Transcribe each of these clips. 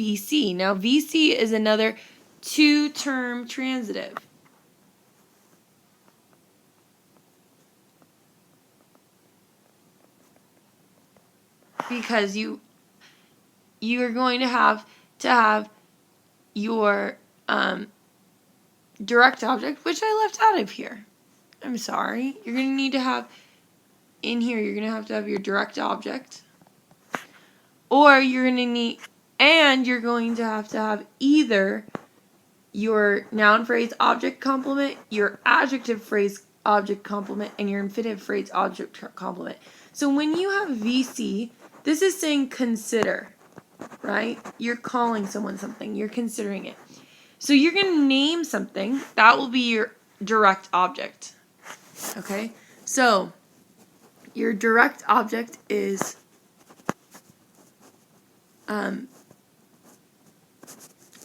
VC. Now, VC is another two-term transitive. Because you are going to have your direct object, which I left out of here. I'm sorry. You're going to need to have, in here, you're going to have your direct object. Or you're going to need, and you're going to have either your noun phrase object complement, your adjective phrase object complement, and your infinitive phrase object complement. So when you have VC, this is saying consider, right? You're calling someone something. You're considering it. So you're going to name something. That will be your direct object. Okay? So your direct object is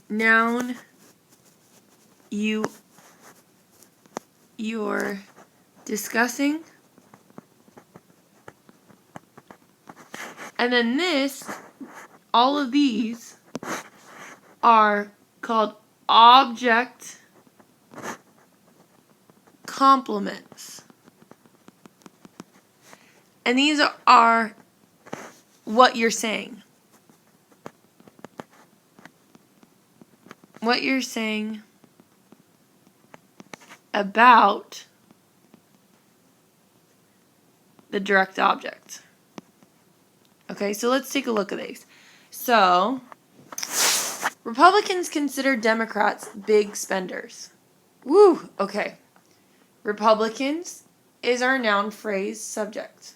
noun you're discussing. And then this, all of these are called object complements. And these are what you're saying. What you're saying about the direct object. Okay, so let's take a look at these. So, Republicans consider Democrats big spenders. Woo, okay. Republicans is our noun phrase subject.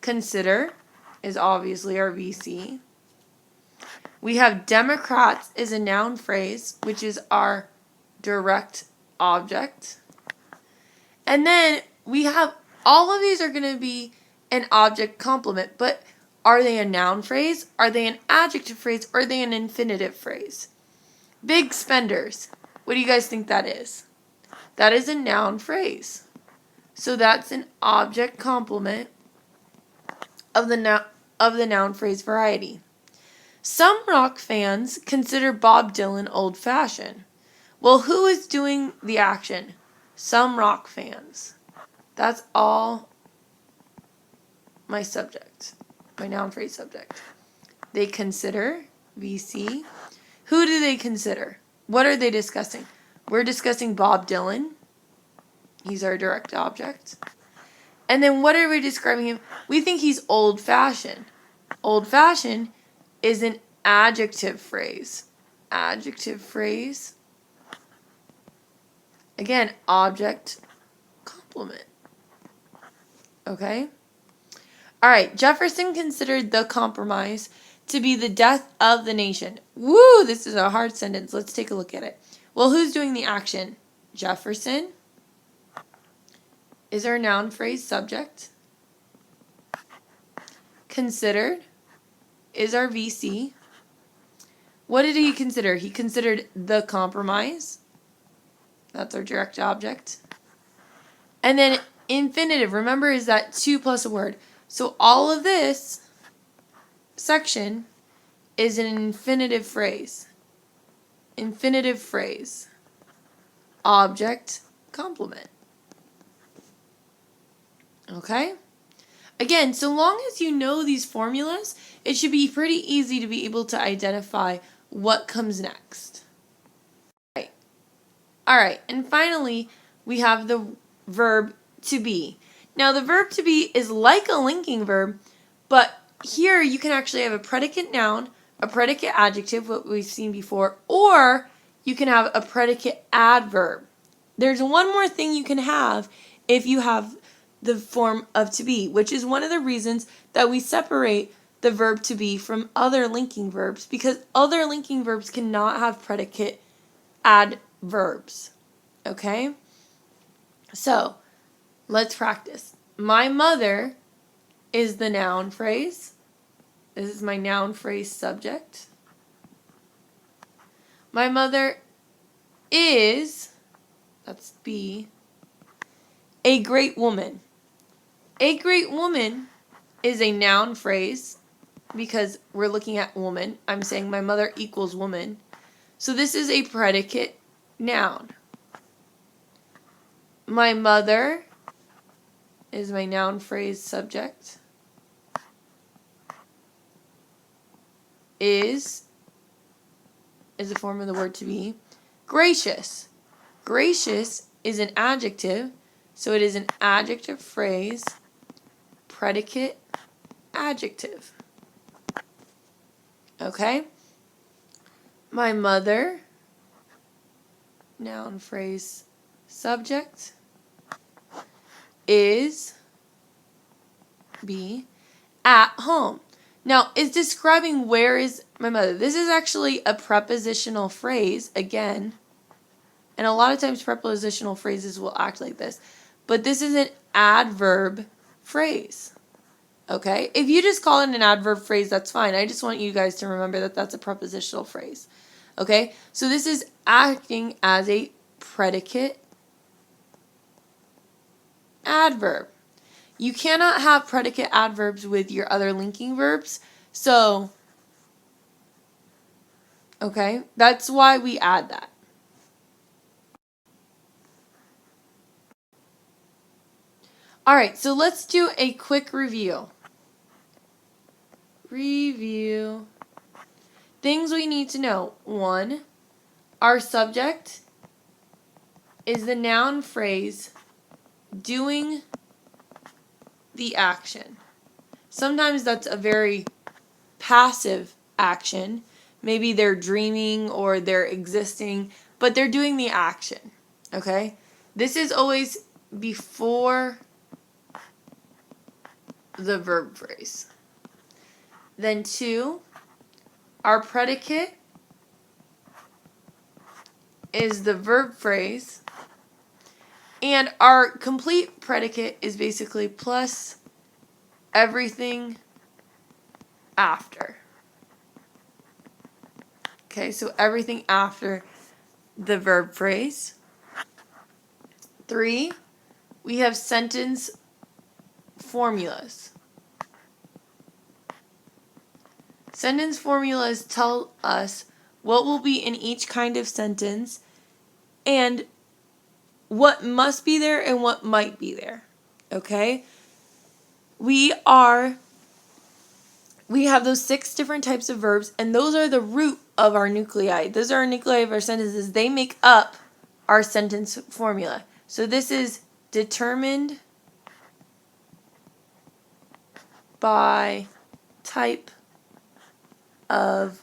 Consider is obviously our VC. We have Democrats is a noun phrase, which is our direct object. And then we have all of these are going to be an object complement, but are they a noun phrase? Are they an adjective phrase? Or are they an infinitive phrase? Big spenders. What do you guys think that is? That is a noun phrase. So that's an object complement of the noun phrase variety. Some rock fans consider Bob Dylan old-fashioned. Well, who is doing the action? Some rock fans. That's all my subject, my noun phrase subject. They consider, VC. Who do they consider? What are they discussing? We're discussing Bob Dylan. He's our direct object. And then what are we describing him? We think he's old-fashioned. Old-fashioned is an adjective phrase. Adjective phrase. Again, object complement. Okay? Alright, Jefferson considered the compromise to be the death of the nation. Woo, this is a hard sentence. Let's take a look at it. Well, who's doing the action? Jefferson is our noun phrase subject. Considered is our VC. What did he consider? He considered the compromise. That's our direct object. And then infinitive, remember, is that to plus a word. So all of this section is an infinitive phrase. Infinitive phrase. Object complement. Okay? Again, so long as you know these formulas, it should be pretty easy to be able to identify what comes next. Alright, and finally, we have the verb to be. Now, the verb to be is like a linking verb, but here you can actually have a predicate noun, a predicate adjective, what we've seen before, or you can have a predicate adverb. There's one more thing you can have if you have the form of to be, which is one of the reasons that we separate the verb to be from other linking verbs, because other linking verbs cannot have predicate adverbs. Okay? So, let's practice. My mother is the noun phrase. This is my noun phrase subject. My mother is, that's be, a great woman. A great woman is a noun phrase because we're looking at woman. I'm saying my mother equals woman. So this is a predicate noun. My mother is my noun phrase subject. Is a form of the word to be. Gracious. Gracious is an adjective, so it is an adjective phrase, predicate, adjective. Okay? My mother, noun phrase subject, is be at home. Now, it's describing where is my mother. This is actually a prepositional phrase, again. And a lot of times prepositional phrases will act like this. But this is an adverb phrase. Okay? If you just call it an adverb phrase, that's fine. I just want you guys to remember that that's a prepositional phrase. Okay? So this is acting as a predicate adverb. You cannot have predicate adverbs with your other linking verbs. So, okay, that's why we add that. All right, so let's do a quick review. Review. Things we need to know. 1, our subject is the noun phrase doing the action. Sometimes that's a very passive action. Maybe they're dreaming or they're existing, but they're doing the action. Okay? This is always before the verb phrase. Then 2, our predicate is the verb phrase. And our complete predicate is basically plus everything after. Okay, so everything after the verb phrase. 3, we have sentence formulas. Sentence formulas tell us what will be in each kind of sentence and what must be there and what might be there. Okay? We have those 6 different types of verbs, and those are the root of our nuclei. Those are our nuclei of our sentences. They make up our sentence formula. So this is determined by type of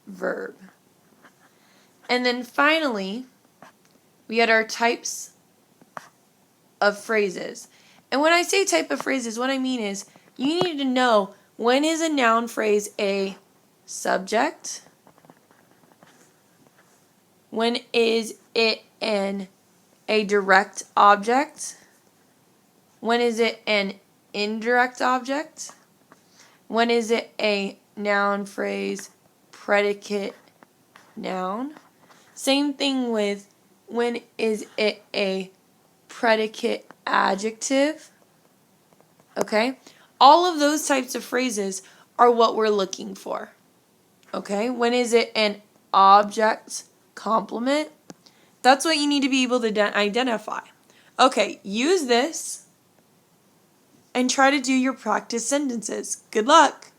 verb. And then finally, we had our types of phrases. And when I say type of phrases, what I mean is you need to know, when is a noun phrase a subject? When is it a direct object? When is it an indirect object? When is it a noun phrase predicate noun? Same thing with when is it a predicate adjective? Okay? All of those types of phrases are what we're looking for. Okay? When is it an object complement? That's what you need to be able to identify. Okay, use this and try to do your practice sentences. Good luck!